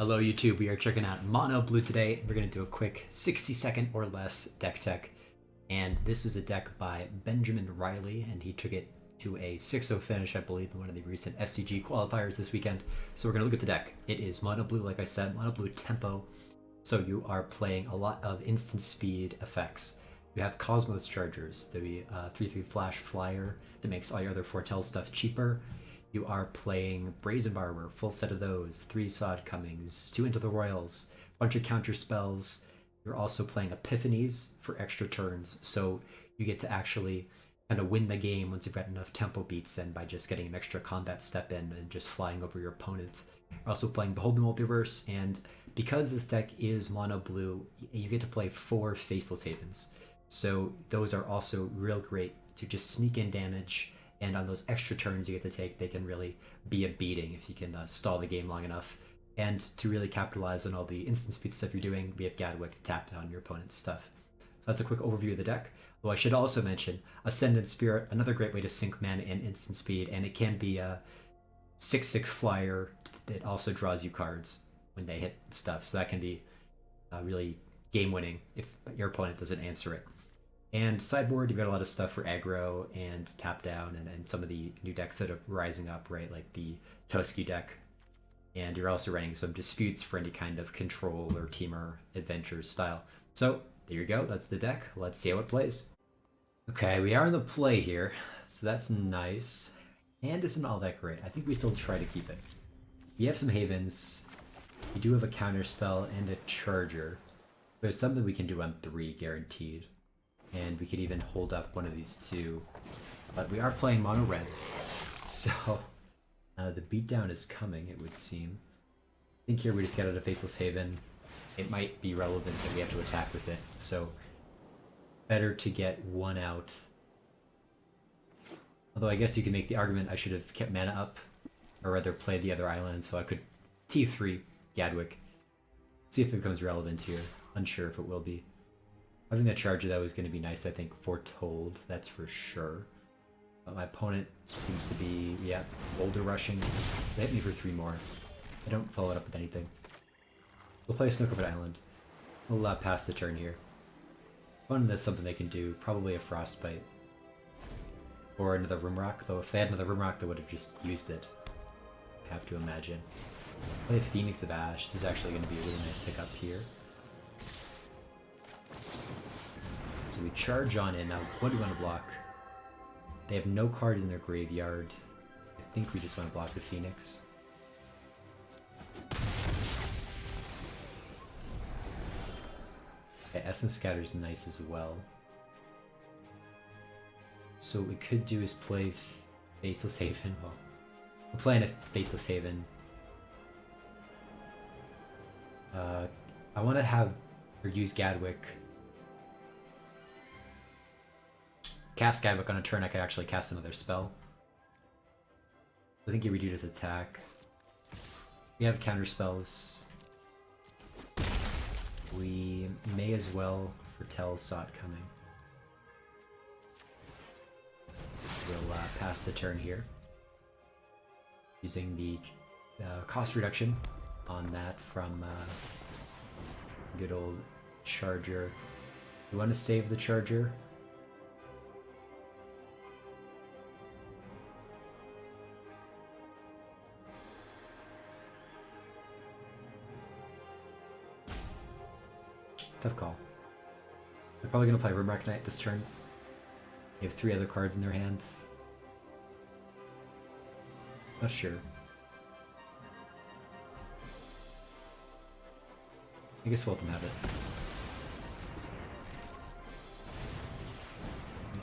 Hello YouTube, we are checking out Mono Blue today. We're going to do a quick 60-second or less deck tech. And this was a deck by Benjamin Riley, and he took it to a 6-0 finish, I believe, in one of the recent SCG qualifiers this weekend. So we're going to look at the deck. It is Mono Blue, like I said, Mono Blue tempo. So you are playing a lot of instant speed effects. You have Cosmos Chargers, the 3/3 Flash Flyer that makes all your other Foretell stuff cheaper. You are playing Brazen Barber, full set of those, 3 Sod Cummings, 2 Into the Royals, bunch of counter spells. You're also playing Epiphanies for extra turns, so you get to actually kind of win the game once you've got enough tempo beats in by just getting an extra combat step in and just flying over your opponent. You're also playing Behold the Multiverse, and because this deck is mono blue, you get to play 4 Faceless Havens. So those are also real great to just sneak in damage, and on those extra turns you get to take, they can really be a beating if you can stall the game long enough. And to really capitalize on all the instant speed stuff you're doing, we have Gadwick to tap down your opponent's stuff. So that's a quick overview of the deck. Though I should also mention Ascendant Spirit, another great way to sync mana and instant speed, and it can be a 6/6 flyer that also draws you cards when they hit stuff. So that can be really game winning if your opponent doesn't answer it. And sideboard, you've got a lot of stuff for aggro and tap down, and some of the new decks that are rising up, right? Like the Toski deck. And you're also running some disputes for any kind of control or teamer adventures style. So there you go, that's the deck. Let's see how it plays. Okay, we are in the play here, so that's nice. Hand isn't all that great. I think we still try to keep it. We have some Havens. We do have a counter spell and a Charger. There's something we can do on 3 guaranteed. And we could even hold up one of these 2. But we are playing mono red, so the beatdown is coming, it would seem. I think here we just get out a Faceless Haven. It might be relevant that we have to attack with it, so better to get 1 out. Although I guess you can make the argument I should have kept mana up, or rather play the other island, so I could T3 Gadwick. See if it becomes relevant here. Unsure if it will be. Having that Charger, that was going to be nice, I think, foretold, that's for sure. But my opponent seems to be, yeah, boulder rushing. They hit me for 3 more. I don't follow it up with anything. We'll play Snookover Island. We'll pass the turn here. One that's something they can do, probably a Frostbite. Or another Rimrock, though if they had another Rimrock, they would have just used it. I have to imagine. Play a Phoenix of Ash. This is actually going to be a really nice pickup here. So we charge on in. Now, what do we want to block? They have no cards in their graveyard. I think we just want to block the Phoenix. Okay, Essence Scatter is nice as well. So what we could do is play Faceless Haven. Well, we're playing a Faceless Haven. I want to have or use Gadwick. Cast Gadwick on a turn, I could actually cast another spell. I think you redo his attack. We have counter spells. We may as well foretell Sot coming. We'll pass the turn here. Using the cost reduction on that from good old Charger. You want to save the Charger? Tough call. They're probably going to play Rimrock Knight this turn. They have 3 other cards in their hand. Not sure. I guess we'll let them have it.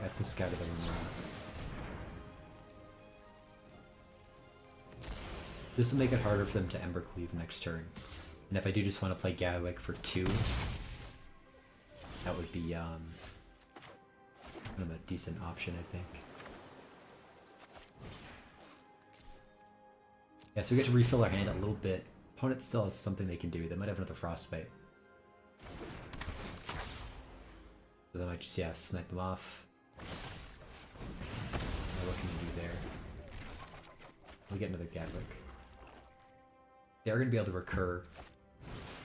Essence Scatter the Rimrock. This will make it harder for them to Embercleave next turn. And if I do just want to play Gadwick for 2, that would be kind of a decent option, I think. Yeah, so we get to refill our hand a little bit. Opponent still has something they can do. They might have another Frostbite. So they might just, yeah, snipe them off. Now what can you do there? We get another Gadwick. They're gonna be able to recur.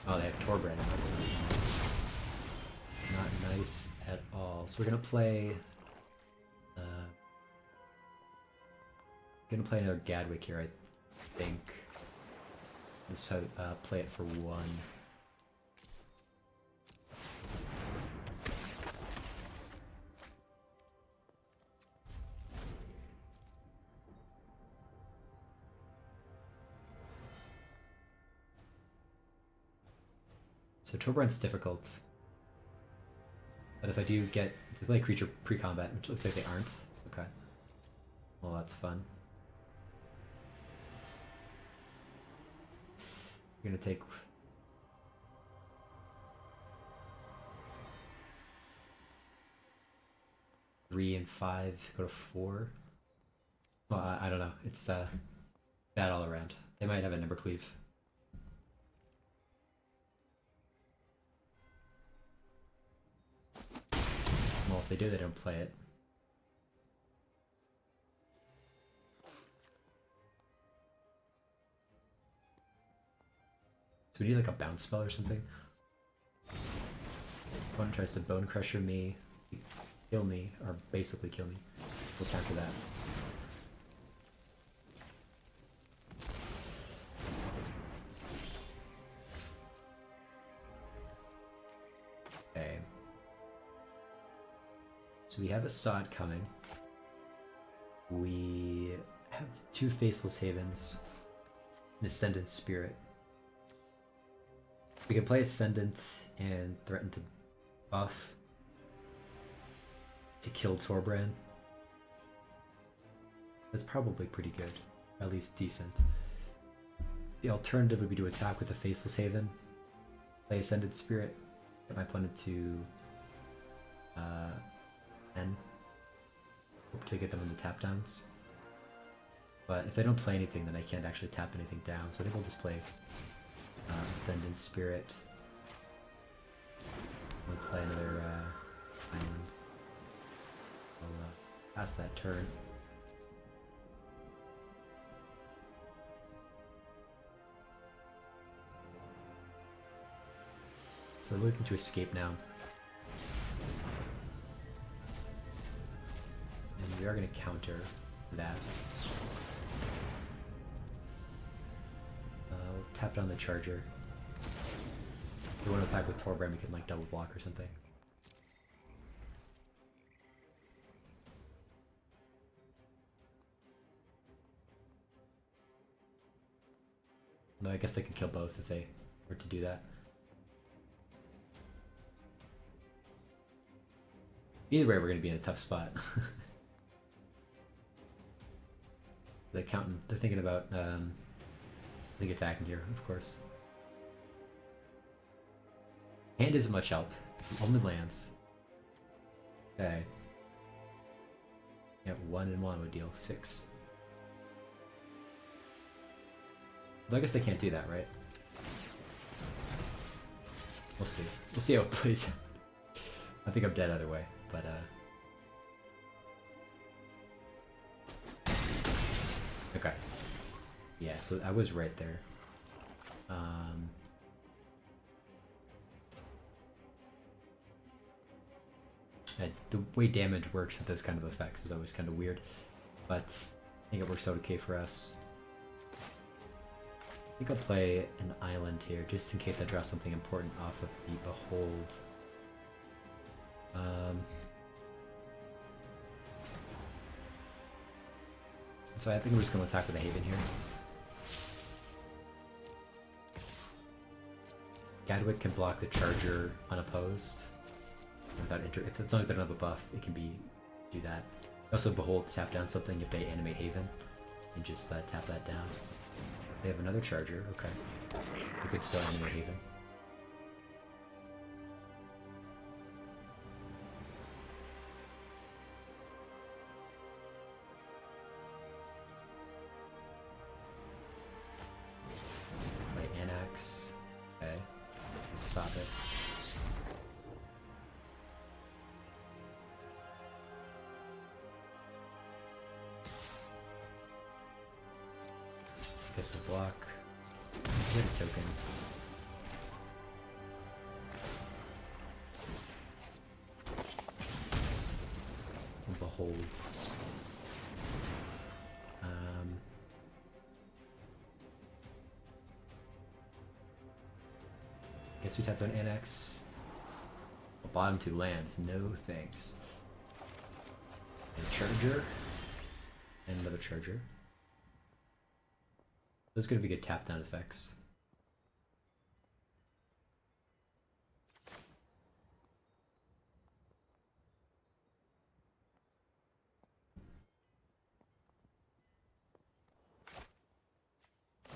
Oh, they have Torbrand. That's not nice. Not nice at all. So we're gonna play. Gonna play another Gadwick here, I think. Just play it for one. So Torbrand's difficult. But if I do get to play a creature pre-combat, which looks like they aren't, okay. Well, that's fun. You're gonna take 3 and 5, go to 4. Well, I don't know. It's bad all around. They might have a number cleave. Well, if they do, they don't play it. So we need like a bounce spell or something. Opponent tries to Bone Crusher me, kill me, or basically kill me. We'll counter that. Okay. So we have a Sod coming. We have 2 Faceless Havens, an Ascendant Spirit. We can play Ascendant and threaten to buff to kill Torbrand. That's probably pretty good, at least decent. The alternative would be to attack with a Faceless Haven, play Ascendant Spirit, get my opponent to N, hope to get them in the tap downs. But if they don't play anything, then I can't actually tap anything down, so I think we'll just play Ascendant Spirit. We'll play another island. I'll pass that turn. So they're looking to escape now. And we are going to counter that. We'll tap down the Charger. If we want to attack with Torbrand, we can like double block or something. No, I guess they could kill both if they were to do that. Either way, we're going to be in a tough spot. They're thinking about attacking here, of course. Hand isn't much help. Only lands. Okay. Yeah, 1 and 1 would deal 6. Well, I guess they can't do that, right? We'll see. We'll see how it plays. I think I'm dead either way, but okay. Yeah, so I was right there. The way damage works with this kind of effects is always kind of weird, but I think it works out okay for us. I think I'll play an island here, just in case I draw something important off of the Behold. So I think we're just going to attack with a Haven here. Gadwick can block the Charger unopposed. Without as long as they don't have a buff, it can do that. Also, Behold tap down something if they animate Haven, and just tap that down. They have another Charger. Okay, we could still animate Haven. Play Anax. Okay, let's stop it. Guess we'll block. Get a token. Behold. Guess we tapped on Annex. Bottom 2 lands, no thanks. And Charger. And another Charger. Those are gonna be good tap down effects.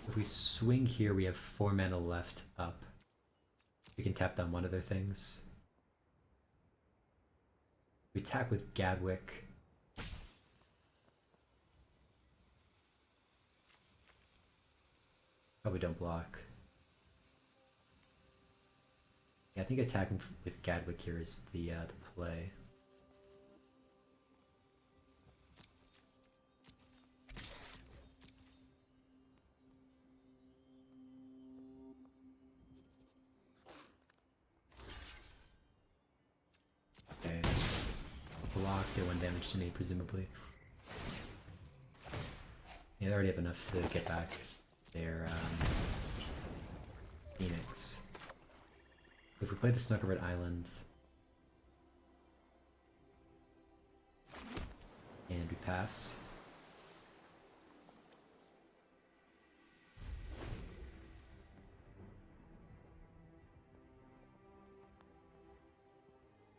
If we swing here, we have 4 mana left up. We can tap down one of their things. We attack with Gadwick. Probably don't block. Yeah, I think attacking with Gadwick here is the play. Okay. Block, do 1 damage to me, presumably. Yeah, they already have enough to get back their Phoenix. If we play the Snookerwood Island and we pass,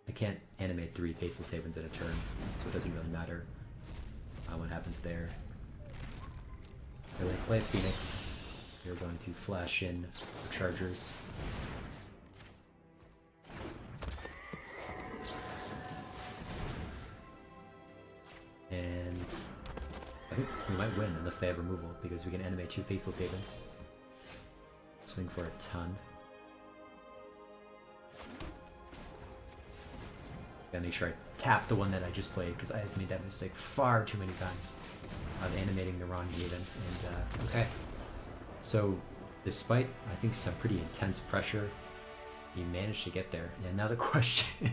I can't animate 3 Faceless Havens at a turn, so it doesn't really matter what happens there. Okay, when I play Phoenix, you're going to flash in for Chargers. And I think we might win unless they have removal, because we can animate 2 Faceless Havens. Swing for a ton. Gotta make sure I tap the one that I just played, because I have made that mistake far too many times of animating the wrong Haven. And okay. So despite I think some pretty intense pressure, he managed to get there. And now the question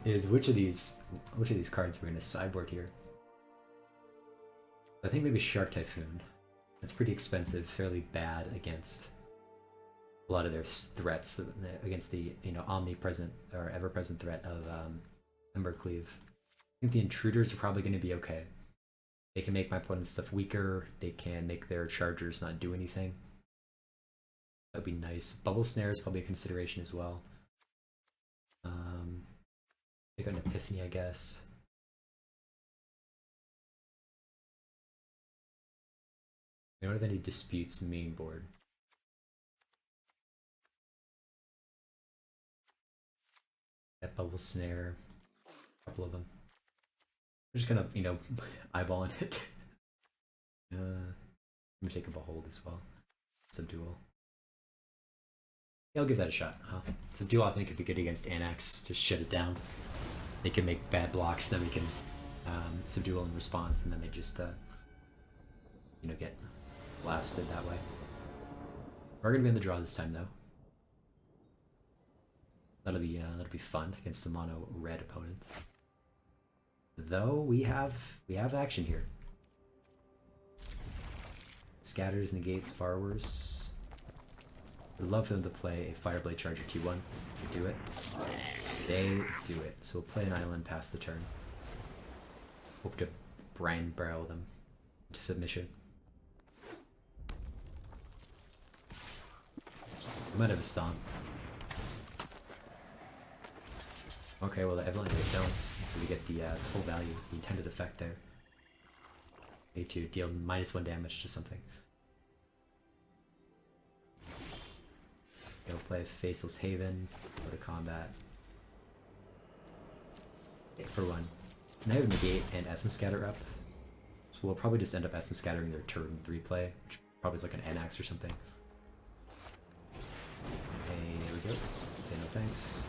is which of these cards we're gonna sideboard here. I think maybe Shark Typhoon. It's pretty expensive, fairly bad against a lot of their threats, against the omnipresent or ever-present threat of Embercleave. I think the Intruders are probably going to be okay. They can make my opponent's stuff weaker. They can make their Chargers not do anything. That would be nice. Bubble Snare is probably a consideration as well. They got an Epiphany, I guess. I don't have any disputes main board. That Bubble Snare. A couple of them. I'm just gonna, eyeballing it. I'm gonna take a Behold as well. Subdual. Yeah, I'll give that a shot. Subdual I think could be good against Annex. Just shut it down. They can make bad blocks, then we can Subdual in response, and then they just get blasted that way. We're gonna be in the draw this time though. That'll be fun against the mono red opponent. Though we have action here. Scatters, negates, borrowers. I'd love for them to play a Fireblade Charger T1. They do it. They do it. So we'll play an island past the turn. Hope to Brine Barrel them to submission. I might have a Stomp. Okay, well evidently they don't, so we get the full value, the intended effect there. Need to deal -1 damage to something. Go play Faceless Haven, go to combat. Hit for 1. And I have Negate and Essence Scatter up. So we'll probably just end up Essence Scattering their turn 3 play, which probably is like an N-Axe or something. Okay, there we go. Say no thanks.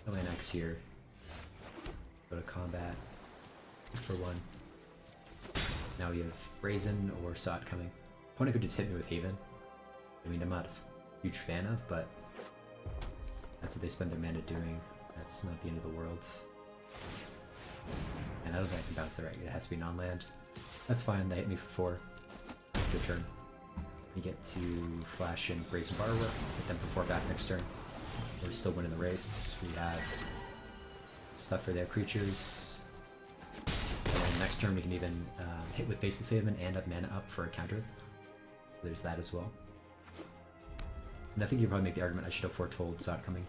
No N-Axe here. Go to combat. For 1. Now we have Brazen or Sot coming. Opponent could just hit me with Haven. I mean, I'm not a huge fan of, but that's what they spend their mana doing. That's not the end of the world. And I don't think I can bounce it right. It has to be non-land. That's fine, they hit me for 4. Good turn. You get to flash in Brazen Borrower, hit them for 4 back next turn. We're still winning the race. We have stuff for their creatures. And next turn we can even hit with Faceless Haven and have mana up for a counter. There's that as well. And I think you probably make the argument I should have foretold saw it coming.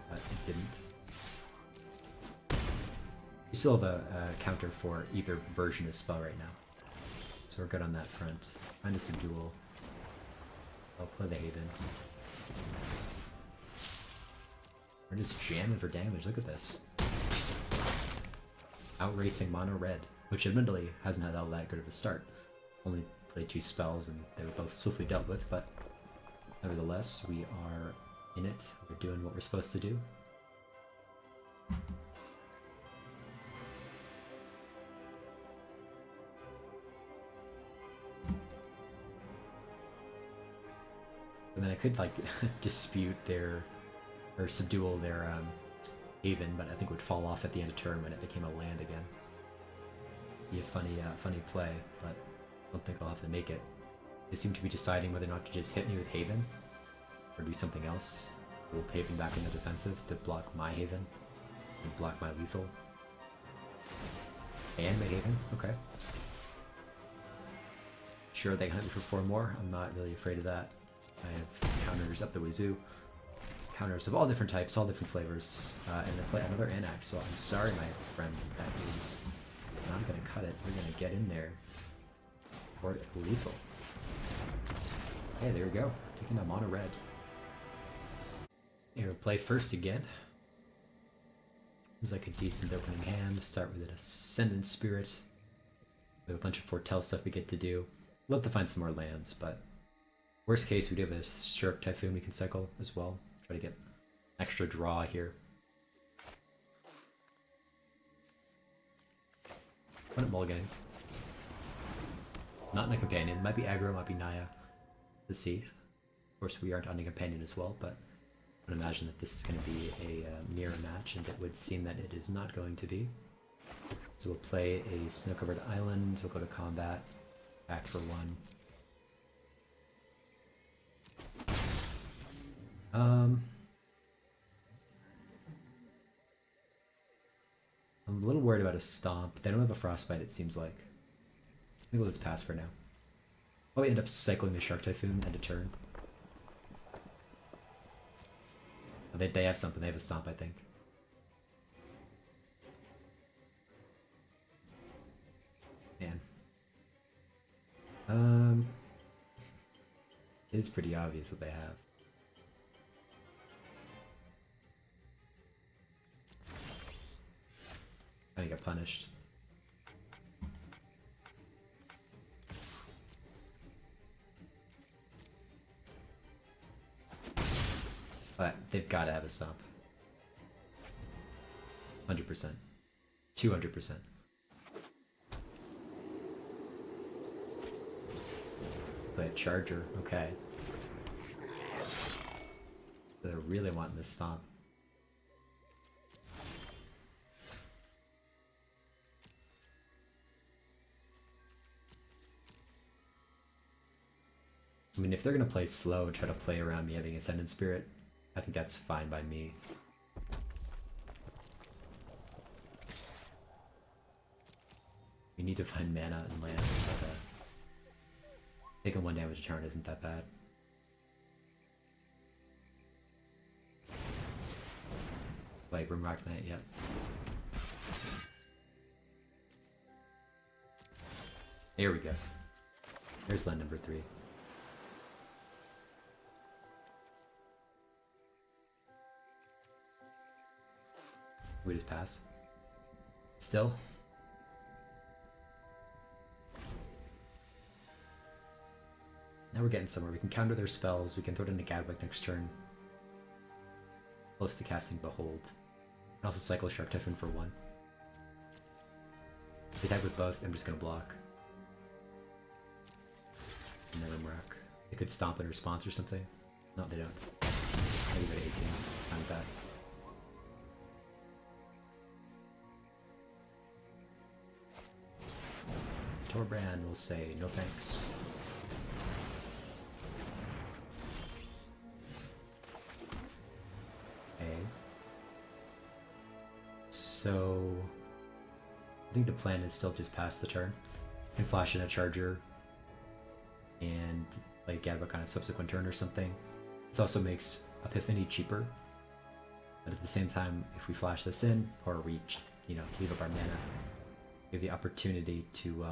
But it didn't. We still have a counter for either version of spell right now. So we're good on that front. Find a Subdual. I'll play the Haven. We're just jamming for damage, look at this. Outracing mono red, which admittedly hasn't had all that good of a start. Only played 2 spells and they were both swiftly dealt with, but nevertheless, we are in it. We're doing what we're supposed to do. And then I could like dispute their or subdual their Haven, but I think it would fall off at the end of turn when it became a land again. Be a funny play, but I don't think I'll have to make it. They seem to be deciding whether or not to just hit me with Haven or do something else. We'll Haven back in the defensive to block my Haven and block my lethal. And my Haven, okay. Sure, they can hunt me for 4 more. I'm not really afraid of that. I have counters up the wazoo. Counters of all different types, all different flavors. And then play another Anax. So I'm sorry, my friend, that is not going to cut it. We're going to get in there for lethal. Okay, there we go. Taking a mono red. Here, we'll play first again. Seems like a decent opening hand. Start with an Ascendant Spirit. We have a bunch of Foretell stuff we get to do. Love to find some more lands, but worst case, we do have a Shirk Typhoon we can cycle as well. Try to get extra draw here. Fun at mulliganing. Not in a companion. Might be aggro, might be Naya. To see. Of course, we aren't on a companion as well, but I would imagine that this is going to be a mirror match, and it would seem that it is not going to be. So we'll play a Snow-Covered Island. We'll go to combat. Back for 1. I'm a little worried about a Stomp. They don't have a Frostbite, it seems like. I think we'll just pass for now. Probably end up cycling the Shark Typhoon end of turn. They have something. They have a Stomp, I think. Man. It is pretty obvious what they have. I got punished. But they've got to have a Stomp. 100%. 200%. Play a Charger, okay. They're really wanting this Stomp. I mean, if they're gonna play slow and try to play around me having Ascendant Spirit, I think that's fine by me. We need to find mana and lands, but taking 1 damage a turn isn't that bad. Like Rimrock Knight, yep. There we go. There's land number 3. We just pass. Still? Now we're getting somewhere. We can counter their spells. We can throw it into Gadwick next turn. Close to casting Behold. And also cycle Shark Typhoon for 1. They attack with both. I'm just going to block. Never Mrack. They could stomp in response or something. No, they don't. Maybe go to 18. Fine with that. Torbrand will say no thanks. Okay. So I think the plan is still just pass the turn and flash in a charger and play Gadbook on a subsequent turn or something. This also makes Epiphany cheaper, but at the same time, if we flash this in or we, leave up our mana, we have the opportunity to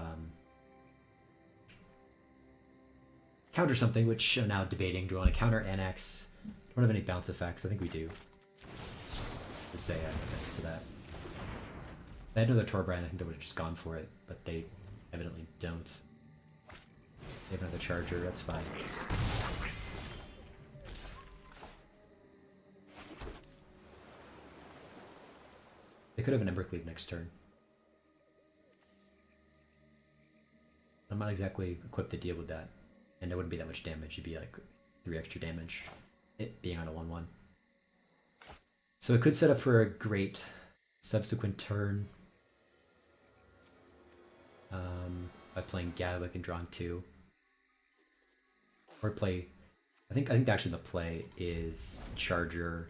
counter something, which I'm now debating. Do we want to counter Annex? Don't have any bounce effects. I think we do. Just say no thanks to that. If they had another Torbrand, I think they would have just gone for it, but they evidently don't. They have another charger, that's fine. They could have an Embercleave next turn. I'm not exactly equipped to deal with that. And it wouldn't be that much damage, it'd be like 3 extra damage, it being on a 1-1. So it could set up for a great subsequent turn by playing Gadwick and drawing 2. Or play, I think actually the play is Charger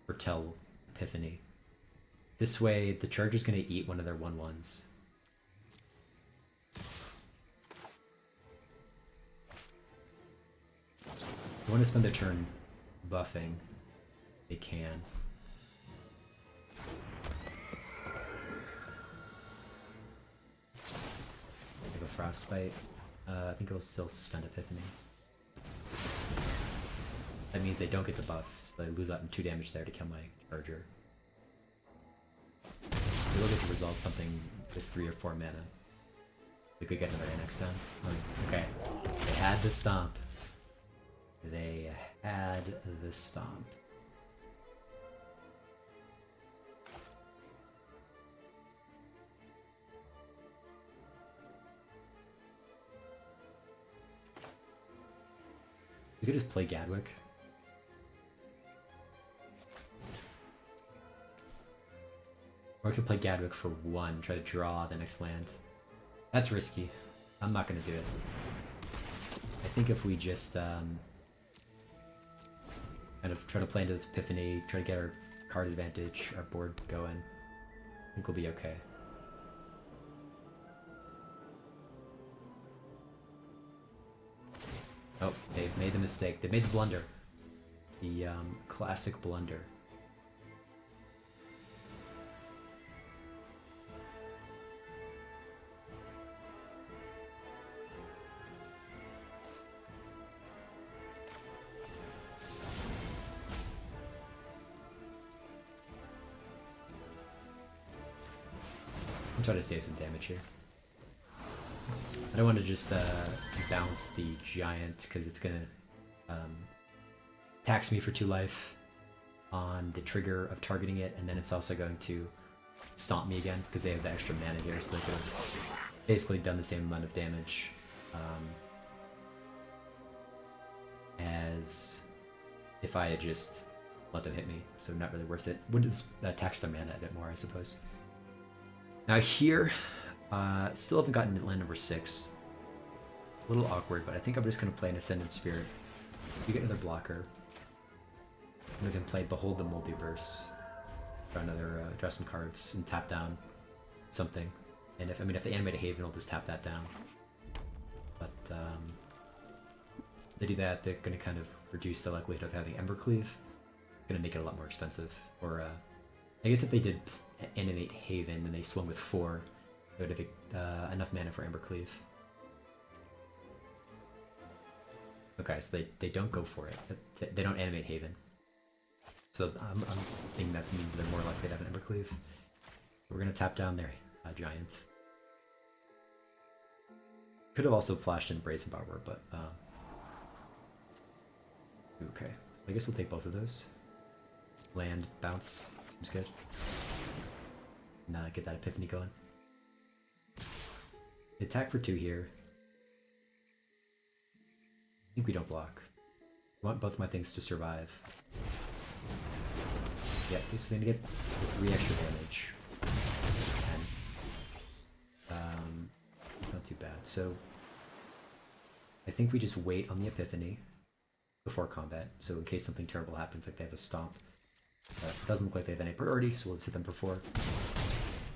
or Tell Epiphany. This way the Charger's going to eat one of their 1-1s. They want to spend their turn buffing. They can. Like a Frostbite. I think it will still suspend Epiphany. That means they don't get the buff, so they lose out in 2 damage there to kill my Charger. They will get to resolve something with 3 or 4 mana. We could get another Annex down. Okay. They had the Stomp. They had the Stomp. We could just play Gadwick. Or we could play Gadwick for 1, try to draw the next land. That's risky. I'm not going to do it. I think if we just kind of try to play into this Epiphany, try to get our card advantage, our board going, I think we'll be okay. Oh, they've made the mistake. They made the blunder. The classic blunder. I'll try to save some damage here. I don't want to just bounce the giant because it's gonna tax me for 2 life on the trigger of targeting it, and then it's also going to stomp me again because they have the extra mana here, so they could have basically done the same amount of damage as if I had just let them hit me. So not really worth it. Would just tax their mana a bit more, I suppose. Now here, still haven't gotten land number 6. A little awkward, but I think I'm just going to play an Ascendant Spirit. You get another blocker. And we can play Behold the Multiverse. Draw some cards and tap down something. And if they animate a Haven, I'll just tap that down. But they do that, they're going to kind of reduce the likelihood of having Embercleave. Going to make it a lot more expensive. Or I guess if they did animate Haven and they swung with 4, they would have enough mana for Embercleave. Okay, so they don't go for it. They don't animate Haven. So I'm thinking that means they're more likely to have an Embercleave. We're going to tap down their Giants. Could have also flashed in Brazen Barber, but okay. So I guess we'll take both of those. Land, bounce, seems good. Now get that Epiphany going. They attack for 2 here. think we don't block. I want both my things to survive. Yeah, so they're gonna get 3 extra damage. 10. It's not too bad. So I think we just wait on the Epiphany before combat. So in case something terrible happens, like they have a stomp. It doesn't look like they have any priority, so we'll just hit them for 4.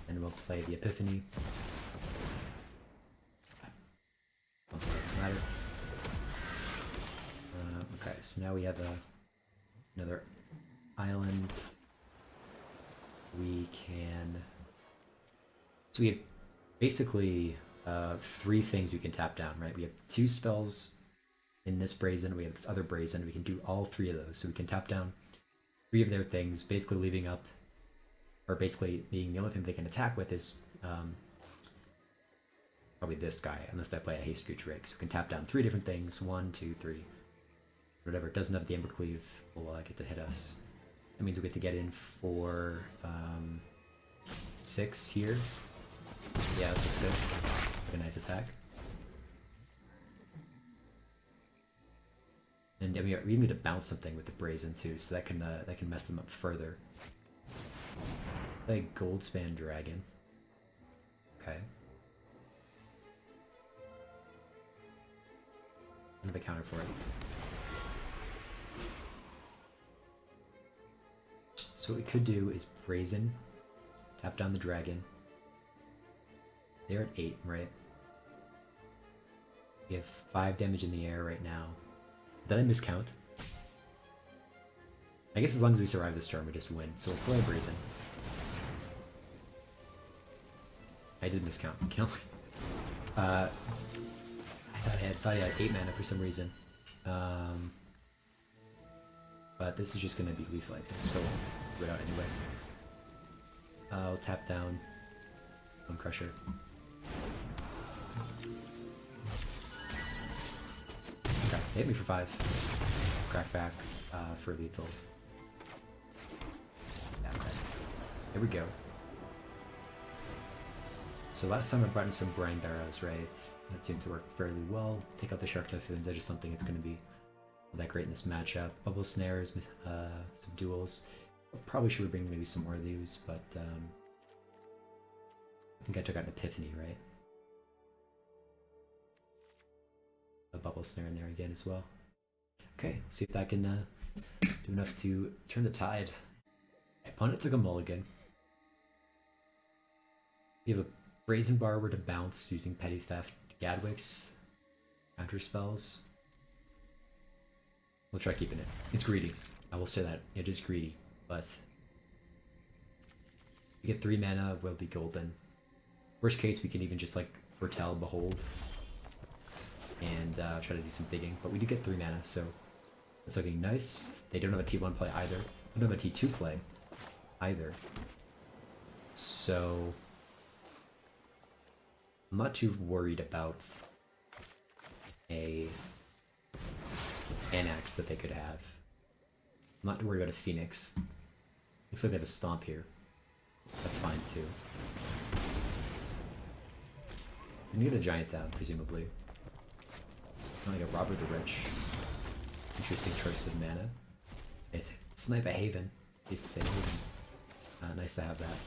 And we'll play the Epiphany. Doesn't matter. Okay, so now we have another island. We can... So we have basically 3 things we can tap down, right? We have 2 spells in this Brazen, we have this other Brazen, we can do all 3 of those. So we can tap down 3 of their things, basically leaving up, or basically being the only thing they can attack with is probably this guy, unless I play a Haste Screech Rig. So we can tap down 3 different things, 1, 2, 3. Whatever, it doesn't have the Ember Cleave, will get to hit us. That means we get to get in for 6 here. Yeah, that looks good. Like a nice attack. And we even need to bounce something with the Brazen too, so that can mess them up further. Play Goldspan Dragon. Okay. I'm gonna counter for it. So what we could do is Brazen, tap down the dragon. They're at 8, right? We have 5 damage in the air right now. Did I miscount? I guess as long as we survive this turn, we just win. So we'll play Brazen. I did miscount. Kill. I thought I had 8 mana for some reason. But this is just going to be lethal, I think, so we'll do it out anyway. I'll tap down Bone Crusher. Okay, they hit me for 5. Crack back for lethal. Yeah, okay. Here we go. So last time I brought in some Brine Barrows, right? That seemed to work fairly well. Take out the Shark Typhoons, I just don't think it's going to be that great in this matchup. Bubble Snares, some duels. Probably should bring maybe some more of these, but I think I took out an Epiphany, right? A Bubble Snare in there again as well. Okay, see if that can do enough to turn the tide. My opponent took a mulligan. We have a Brazen Barber to bounce using Petty Theft, Gadwick's counter spells. We'll try keeping it. It's greedy. I will say that. It is greedy, but we get 3 mana, we'll be golden. Worst case, we can even just like foretell Behold and try to do some digging, but we do get 3 mana, so it's looking nice. They don't have a T1 play either. They don't have a T2 play either. So I'm not too worried about a Anax that they could have. I'm not too worried about a Phoenix. Looks like they have a Stomp here. That's fine too. We need a Giant down, presumably. Not like a Robber the Rich. Interesting choice of mana. Snipe a Haven. At least to say Haven. Nice to have that.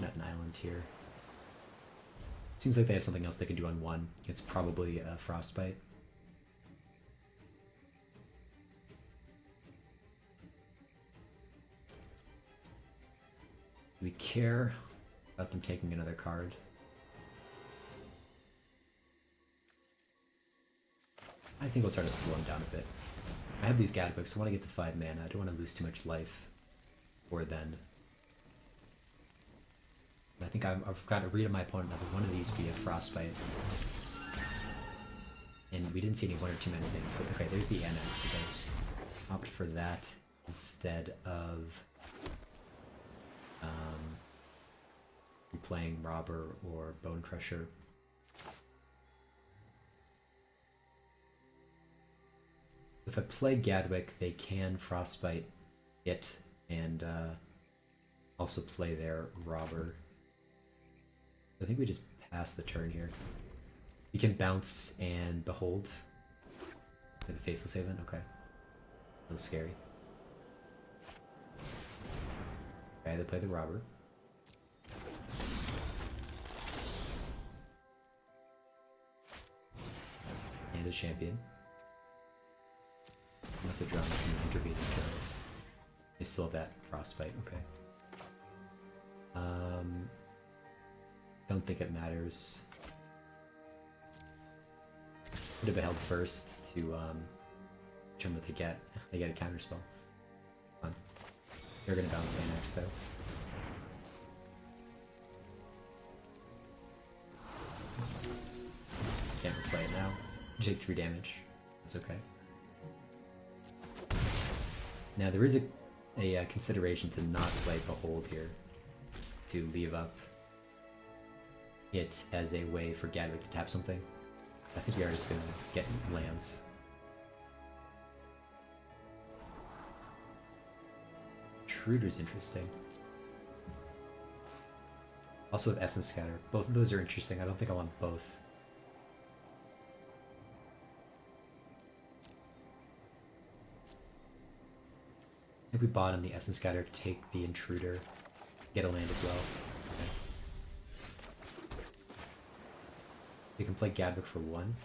Not an island here. Seems like they have something else they can do on 1. It's probably a Frostbite. Do we care about them taking another card? I think we'll try to slow them down a bit. I have these Gadbooks, so I want to get to 5 mana. I don't want to lose too much life before then. I think I've got to read of my opponent that one of these be a Frostbite. And we didn't see any 1 or 2 mana things, but okay, there's the Annex, so they opt for that instead of playing Robber or Bone Crusher. If I play Gadwick, they can Frostbite it and also play their Robber. I think we just pass the turn here. You can bounce and behold. Play the Faceless Haven? Okay. A little scary. Okay, they play the Robber. And a Champion. Unless it draws some intervening kills. They still have that Frostbite, okay. Don't think it matters. Could have beheld first to show them what they get. They get a counterspell. Fun. They're gonna bounce next though. Can't replay it now. Take 3 damage. That's okay. Now there is a consideration to not play Behold here. To leave up it as a way for Gadwick to tap something. I think we are just gonna get lands. Intruder's interesting. Also with Essence Scatter. Both of those are interesting. I don't think I want both. I think we bottom the Essence Scatter, take the Intruder, get a land as well. Okay. We can play Gadwick for 1.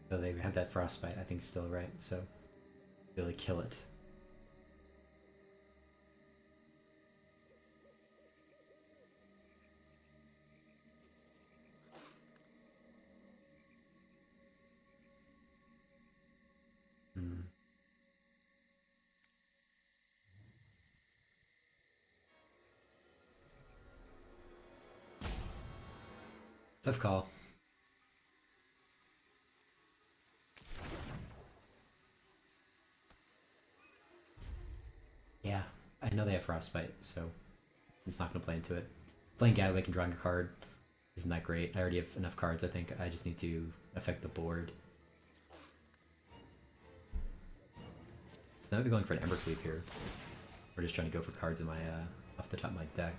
So they have that Frostbite, I think, still, right? So, really kill it. Tough call. Yeah, I know they have Frostbite, so it's not going to play into it. Playing Gadwick and drawing a card isn't that great. I already have enough cards, I think. I just need to affect the board. So now we're going for an Embercleave here. We're just trying to go for cards in my off the top of my deck.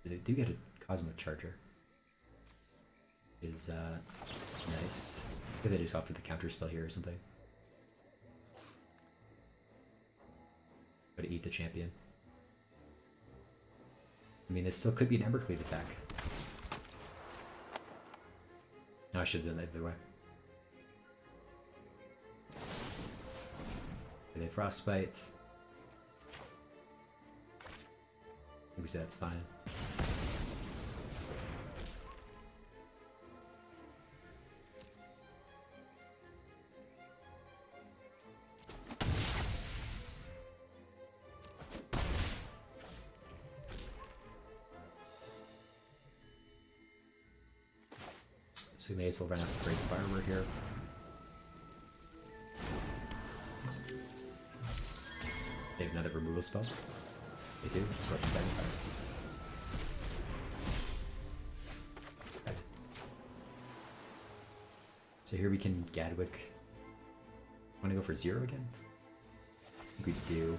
They do get a Cosmo Charger. Is nice. Maybe they just go for the counter spell here or something. Go to eat the champion. I mean, this still could be an Embercleave attack. No, I should have done that either way. Okay, they Frostbite. Maybe that's fine. So we may as well run out the Grace Barber here. They have another removal spell. They do, Scorching Magnifier. Okay. So here we can Gadwick. Want to go for 0 again? I think we do.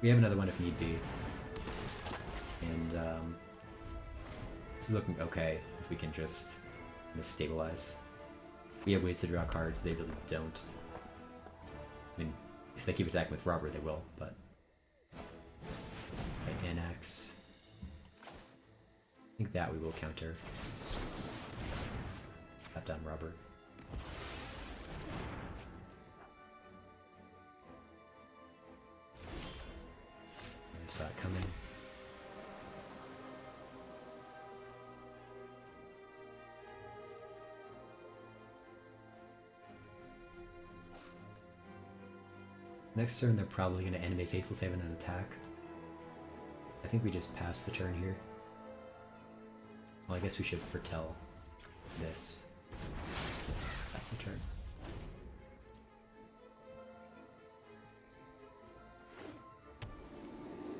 We have another one if need be. And this is looking okay if we can just stabilize. We have ways to draw cards, they really don't. I mean, if they keep attacking with Robber, they will, but... Okay, Annex. I think that we will counter. Tap down Robber. I saw it coming. Next turn, they're probably going to animate Faceless Haven and attack. I think we just pass the turn here. Well, I guess we should foretell this. Pass the turn.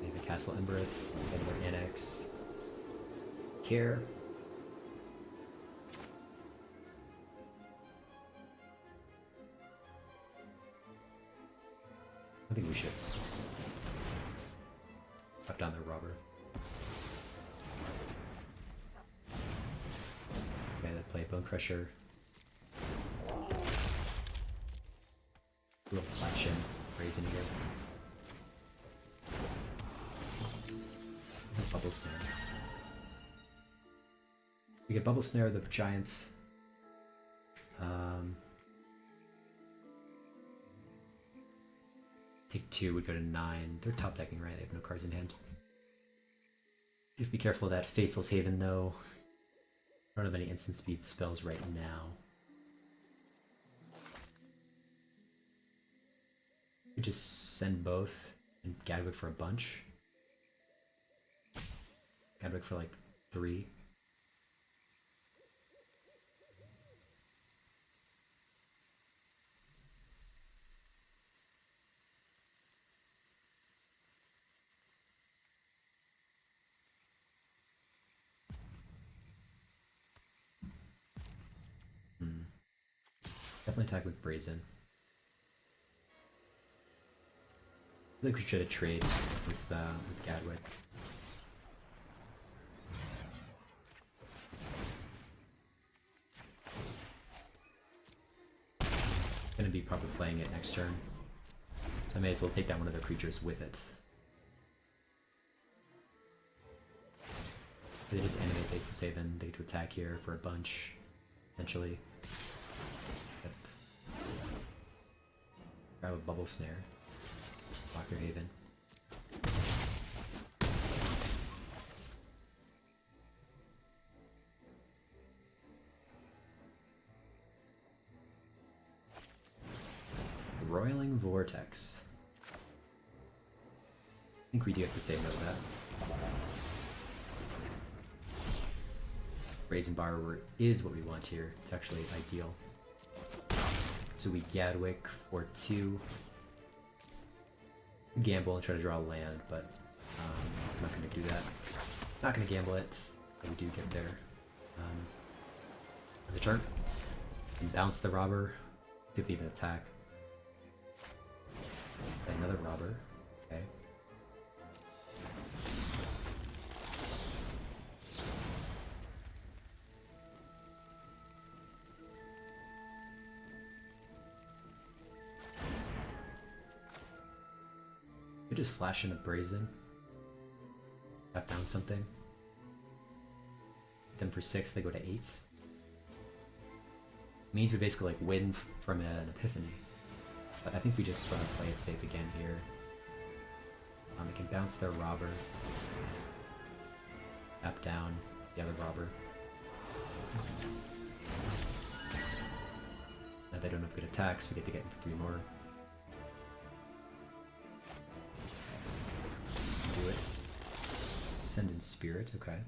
Maybe the Castle Embereth, another Annex. Care. I think we should. Up down the robber. Okay, let's play Bone Crusher. A little flash in, Brazen here. Bubble Snare. We get Bubble Snare the Giants. Take 2 would go to 9. They're top decking, right? They have no cards in hand. You have to be careful of that Faceless Haven, though. I don't have any instant speed spells right now. We just send both and Gadwick for a bunch. Gadwick for like 3. Definitely attack with Brazen. I think we should have traded with Gadwick. Gonna be probably playing it next turn, so I may as well take down one of their creatures with it. They just animate Faceless Haven. They get to attack here for a bunch, eventually. Yep. Grab a Bubble Snare. Block their Haven. Roiling Vortex. I think we do have to say no to that. Brazen Borrower is what we want here. It's actually ideal. So we Gadwick for 2. Gamble and try to draw a land, but I'm not going to do that. Not going to gamble it, but we do get there. The turn. And bounce the robber. See if they even attack. Another robber. Okay. We just flash in a Brazen. Tap down something. Then for 6 they go to 8. Means we basically like win from an Epiphany. But I think we just want to play it safe again here. We can bounce their robber. Tap down the other robber. Now they don't have good attacks, we get to get 3 more. Do it. Send in Spirit, okay.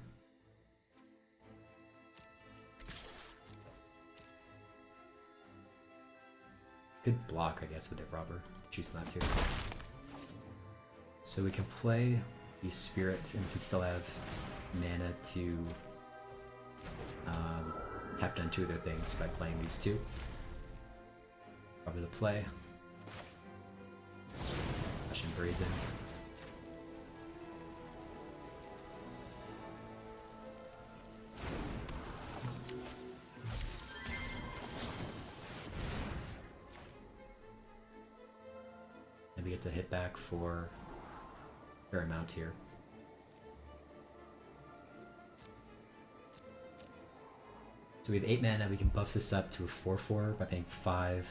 Good block, I guess, with the robber. Choose not to. So we can play the Spirit and we can still have mana to tap down 2 of their things by playing these 2. Cover the play. Flash and Brazen. And we get to hit back for a fair amount here. So we have 8 mana, we can buff this up to a 4/4 by paying 5.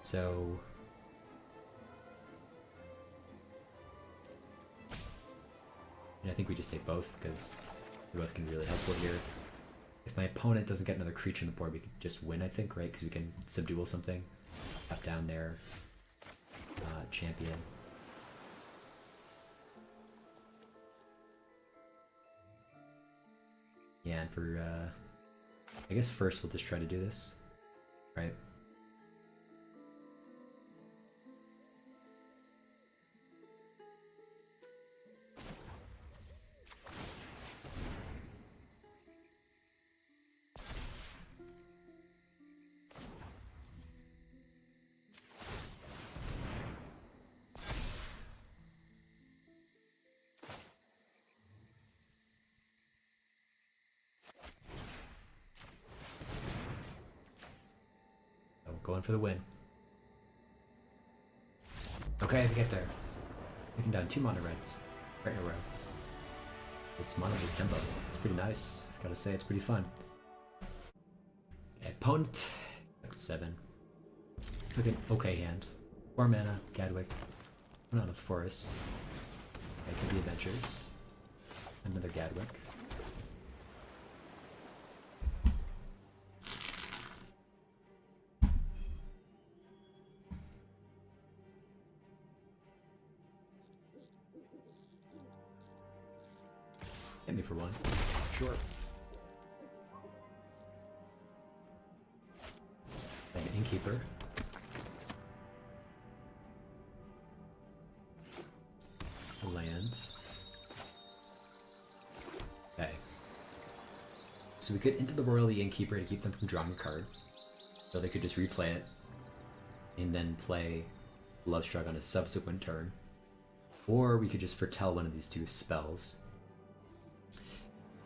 So I think we just take both because they both can be really helpful here. If my opponent doesn't get another creature on the board, we can just win, I think, right? Because we can subdual something. Tap down their champion. Yeah, and for I guess first we'll just try to do this, right? for the win. Okay, we get there. Taking down 2 mana reds right in a row. This mono with tempo. It's pretty nice. Gotta say, it's pretty fun. Opponent, 7. Looks like an okay hand. 4 mana, Gadwick. One on the forest. It could be adventures. Another Gadwick. Hit me for 1. Sure. Like an Innkeeper. A land. Okay. So we could into the Royal the Innkeeper to keep them from drawing a card. So they could just replay it. And then play Lovestruck on a subsequent turn. Or we could just foretell one of these 2 spells. I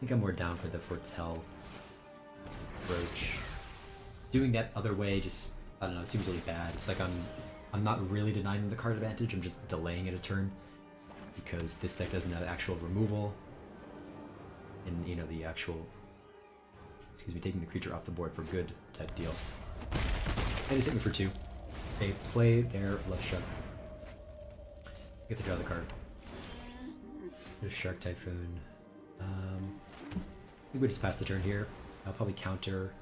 think I'm more down for the foretell approach. Doing that other way just, I don't know, seems really bad. It's like I'm not really denying them the card advantage, I'm just delaying it a turn. Because this deck doesn't have actual removal. And, you know, the actual, excuse me, taking the creature off the board for good type deal. They just hit me for 2. They play their Lovestruck. Get to draw the card. There's Shark Typhoon. I think we just pass the turn here. I'll probably counter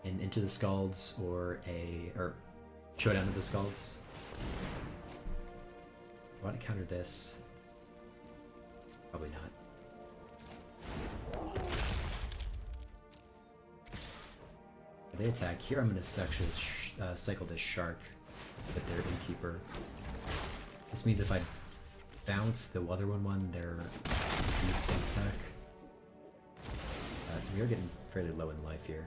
an Into the Scalds or Showdown of the Scalds. I want to counter this. Probably not. If they attack here, I'm going to cycle this Shark with their Innkeeper. This means if I bounce the other 1/1, they're beast attack. We are getting fairly low in life here.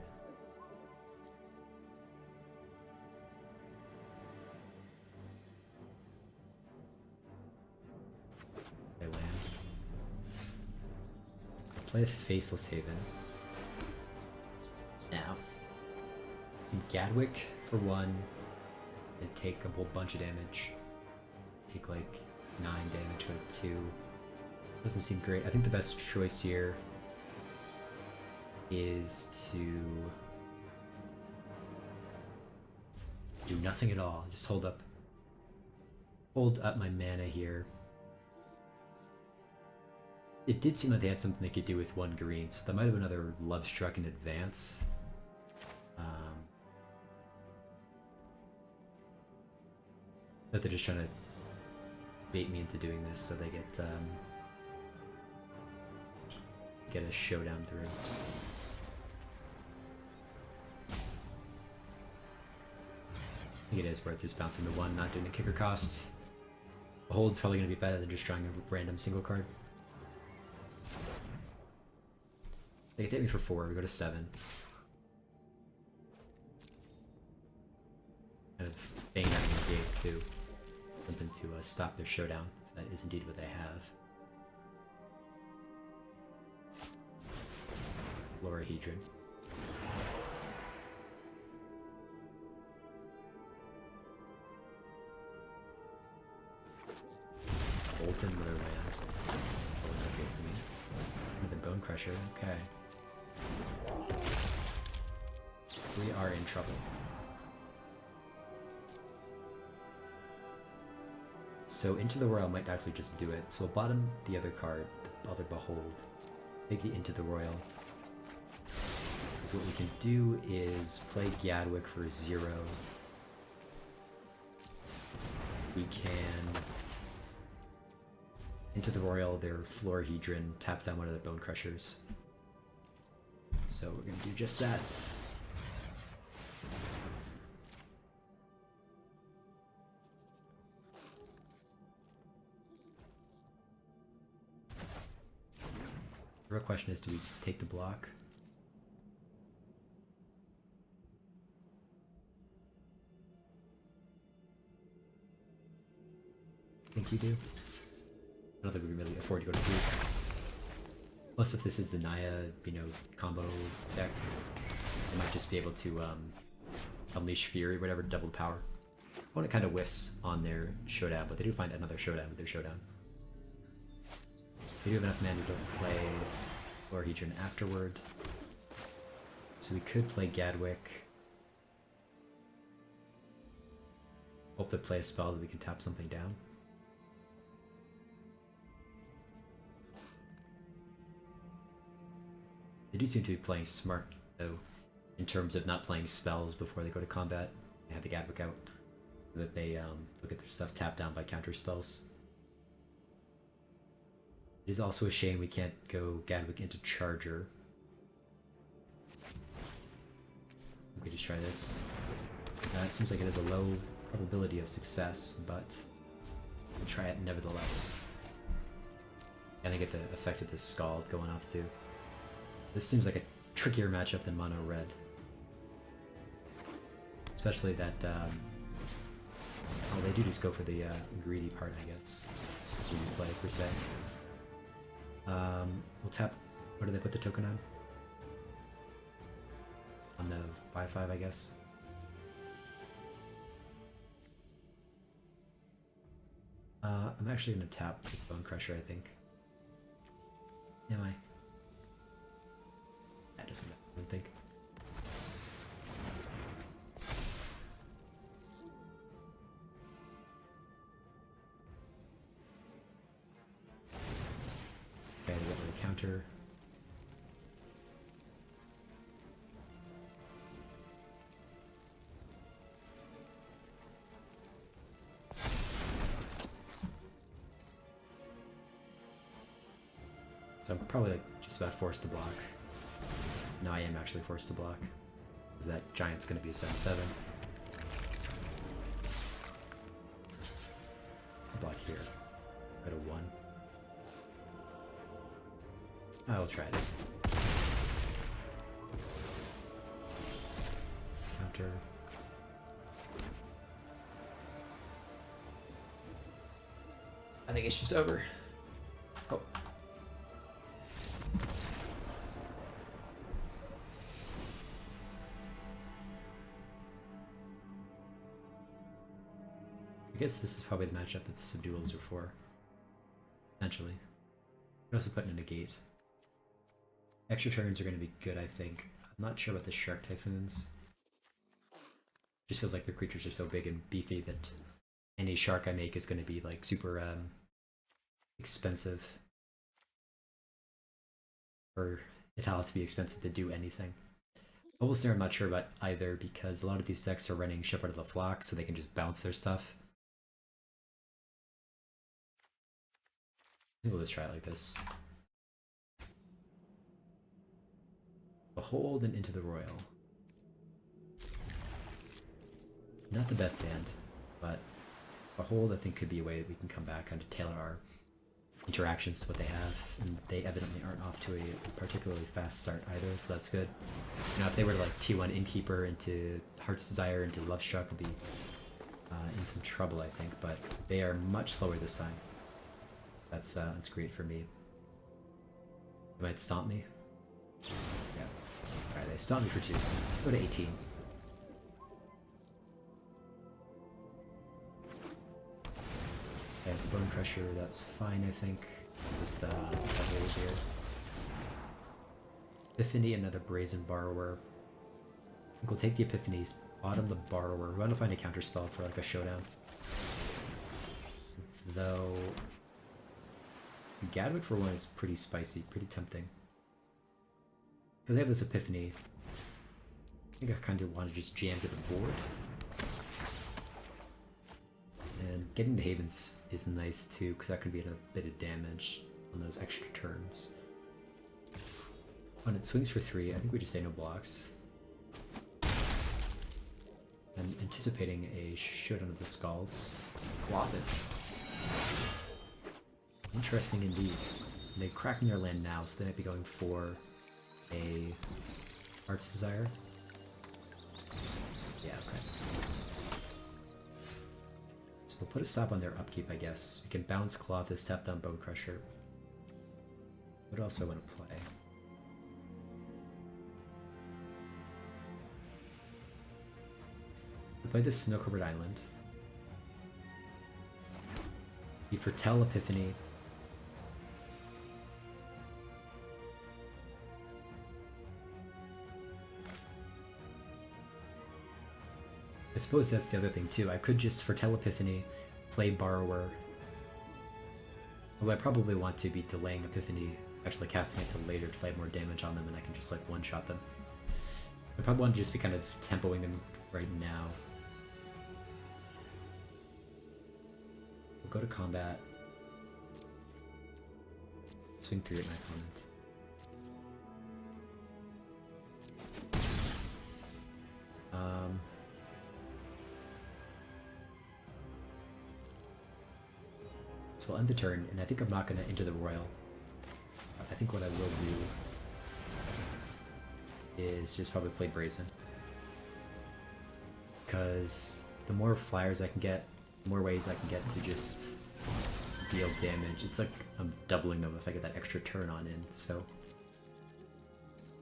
I land. I'll play a Faceless Haven. Now, Gadwick for 1 and take a whole bunch of damage. Take like 9 damage with 2. Doesn't seem great. I think the best choice here is to do nothing at all. Just hold up my mana here. It did seem like they had something they could do with 1 green, so that might have been another Lovestruck in advance. But they're just trying to bait me into doing this so they get a showdown through. I think it is worth just bouncing the 1, not doing a kicker cost. A hold's probably going to be better than just drawing a random single card. They hit me for 4, we go to 7. Kind of bang that in the gate too. Something to stop their showdown. That is indeed what they have. Laura Hedron. Bolton with a land. Oh, not good for me. Another Bone Crusher, okay. We are in trouble. So Into the Royal might actually just do it. So we'll bottom the other card, the other Behold. Take the Into the Royal. So what we can do is play Gadwick for 0. We can Into the Royal their Florahedron, tap down one of the Bone Crushers. So we're gonna do just that. The real question is, do we take the block? I think we do. I don't think we can really afford to go to 3. Plus, if this is the Naya, combo deck, I might just be able to Unleash Fury, whatever, double power. Opponent kind of whiffs on their showdown, but they do find another showdown with their showdown. They do have enough mana to play Lorhedron afterward. So we could play Gadwick. Hope to play a spell that we can tap something down. They do seem to be playing smart, though, in terms of not playing spells before they go to combat. They have the Gadwick out, so that they look at their stuff tapped down by counter spells. It is also a shame we can't go Gadwick into Charger. We could just try this. It seems like it has a low probability of success, but we'll try it nevertheless. And I get the effect of this Scald going off too. This seems like a trickier matchup than Mono Red. Especially that, oh, they do just go for the greedy part, I guess. Greedy play, per se. We'll tap, what do they put the token on? On the 5/5, I guess. I'm actually going to tap with Bone Crusher, I think. Am I? That doesn't matter, I don't think. Okay, I got the counter. So I'm probably like just about forced to block. No, I am actually forced to block. Because that giant's going to be a 7/7. I'll block here. Go to 1. I will try it. Counter. I think it's just over. Oh. I guess this is probably the matchup that the Subduals are for. Potentially. Could also put in a negate. Extra turns are going to be good, I think. I'm not sure about the Shark Typhoons. Just feels like the creatures are so big and beefy that any shark I make is going to be like super expensive. Or it'll have to be expensive to do anything. Bubble Snare I'm not sure about either because a lot of these decks are running Shepherd of the Flock so they can just bounce their stuff. I think we'll just try it like this. Behold and Into the Royal. Not the best hand, but Behold I think could be a way that we can come back and tailor our interactions to what they have, and they evidently aren't off to a particularly fast start either, so that's good. Now if they were to like T1 Innkeeper into Heart's Desire into Lovestruck would be in some trouble I think, but they are much slower this time. That's great for me. They might stomp me. Yeah. Alright, they stomp me for 2. Go to 18. Okay, Bone Crusher, that's fine, I think. Just doubles here. Epiphany, another Brazen Borrower. I think we'll take the Epiphanies, bottom the Borrower. We want to find a counterspell for like a showdown. Though Gadwick for 1 is pretty spicy, pretty tempting. Because I have this Epiphany. I think I kind of want to just jam to the board. And getting the Havens is nice too, because that could be a bit of damage on those extra turns. When it swings for 3, I think we just say no blocks. I'm anticipating a showdown of the Scalds. Colossus. Interesting indeed. And they're cracking their land now, so they might be going for a Heart's Desire. Yeah, okay. So we'll put a stop on their upkeep, I guess. We can bounce Colossus, tap down Bone Crusher. What else do I want to play? I played this Snow-Covered Island. The Foretell Epiphany. I suppose that's the other thing too. I could just Foretell Epiphany, play Borrower. Although I probably want to be delaying Epiphany, actually casting it till later to play more damage on them, and I can just like one-shot them. I probably want to just be kind of tempoing them right now. We'll go to combat. Swing 3 at my opponent. So we'll end the turn, and I think I'm not going to enter the Royal. I think what I will do is just probably play Brazen. Because the more flyers I can get, the more ways I can get to just deal damage. It's like I'm doubling them if I get that extra turn on in, so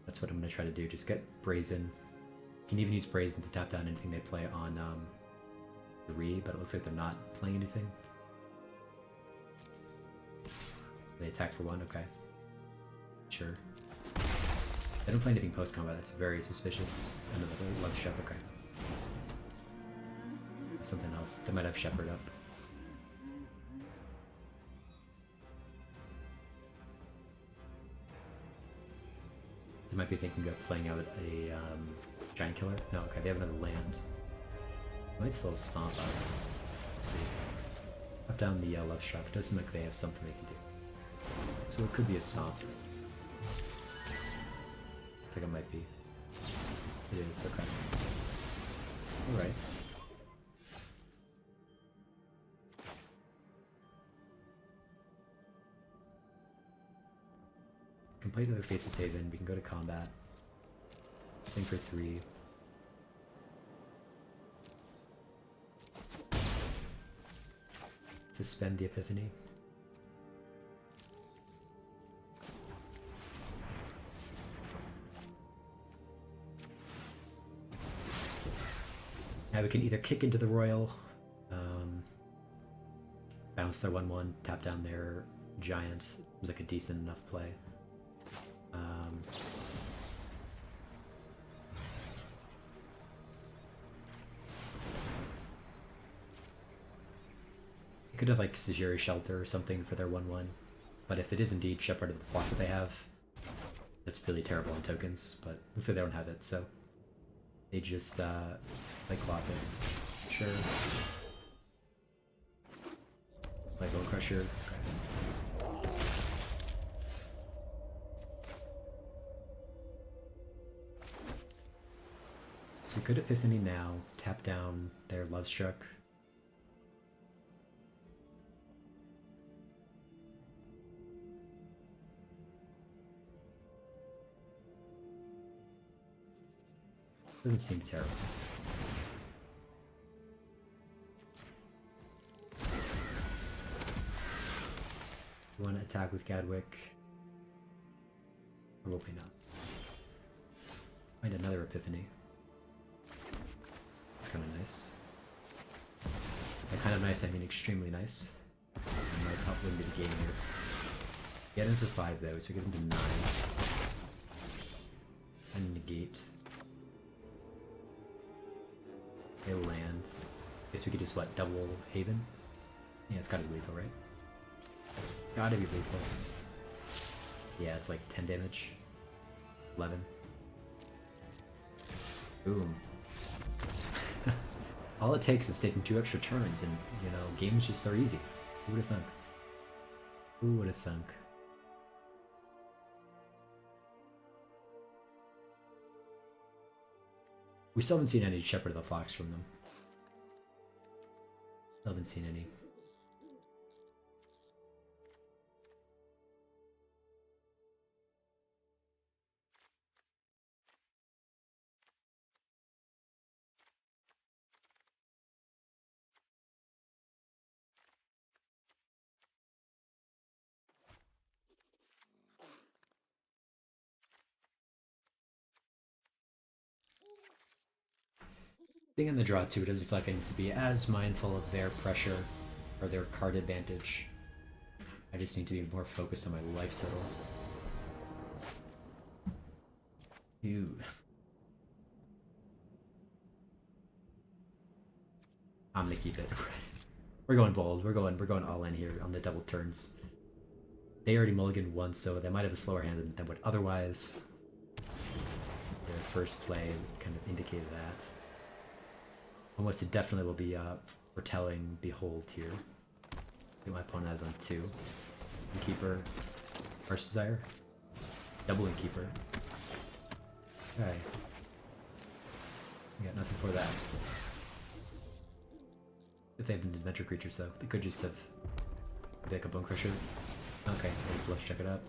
that's what I'm going to try to do. Just get Brazen. You can even use Brazen to tap down anything they play on 3, but it looks like they're not playing anything. They attack for 1, okay. Sure. They don't play anything post-combat, that's very suspicious. Another Love Shep, okay. Something else. They might have Shepherd up. They might be thinking of playing out a Giant Killer. No, okay, they have another land. Might still Stomp out. Let's see. Up down the Love Shep. It doesn't look like they have something they can do. So it could be a Stomp. Looks like it might be. It is, okay. Alright. Can play another Faceless Haven, we can go to combat. Thing for 3. Suspend the Epiphany. Now we can either kick into the Royal, bounce their 1/1, tap down their Giant. Seems like a decent enough play. You could have like Sajiri Shelter or something for their 1/1, but if it is indeed Shepherd of the Flock that they have, that's really terrible on tokens, but looks like they don't have it, so they just play Colossus. Sure. Play Bone Crusher. Okay. So we could Epiphany now, tap down their Love Struck. Doesn't seem terrible. You want to attack with Gadwick? Probably not. Find another Epiphany. It's kind of nice. By kind of nice, I mean extremely nice. I might help win the game here. Get into 5 though, so we get into 9. And negate. They land. Guess we could just what, double Haven? Yeah, it's gotta be lethal, right? Gotta be lethal. Yeah, it's like 10 damage. 11. Boom. All it takes is taking 2 extra turns and, you know, games just are easy. Who would have thunk? Who would have thunk? We still haven't seen any Shepherd of the Flocks from them. Still haven't seen any. Thing in the draw too, it doesn't feel like I need to be as mindful of their pressure or their card advantage. I just need to be more focused on my life total. Ew. I'm gonna keep it. We're going bold. We're going all in here on the double turns. They already mulliganed once, so they might have a slower hand than would otherwise. Their first play kind of indicated that. Almost it definitely will be foretelling Behold here. I think my opponent has on 2. Innkeeper, Heart's Desire, double Innkeeper. Okay. We got nothing for that. If they have adventure creatures though, they could just have like a Bone Crusher. Okay, let's check it up.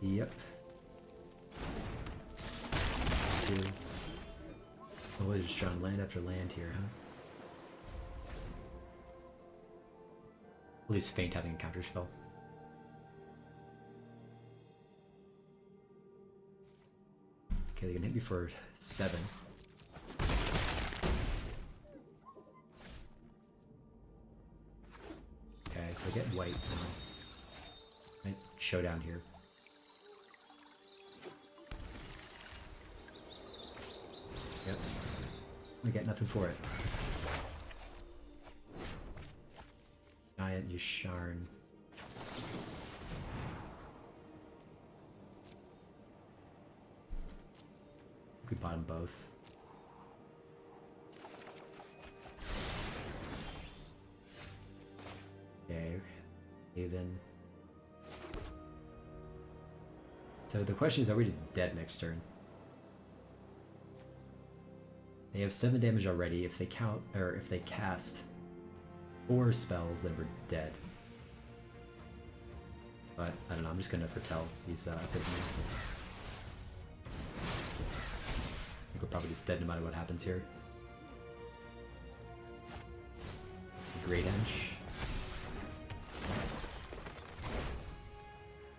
Yep. 2. Oh, we're just drawing land after land here, huh? At least Feint having a counter spell. Okay, they can hit me for 7. Okay, so I get white now. Right, showdown here. Yep. I get nothing for it. Giant Yusharn. We bought them both. Okay, Haven. So the question is, are we just dead next turn? They have 7 damage already. If they count, or if they cast 4 spells, then we're dead. But I don't know. I'm just gonna foretell these epiphanies. I think we're probably just dead no matter what happens here. Great Edge.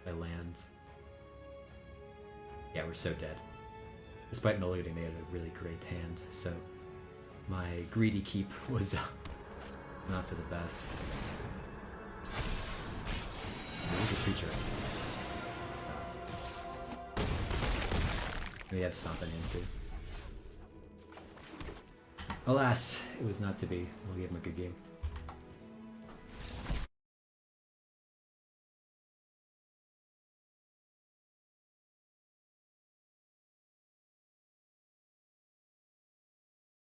I land. Yeah, we're so dead. Despite mulliganing, they had a really great hand, so my greedy keep was not for the best. There's a creature. We have something into. Alas, it was not to be. We'll give him a good game.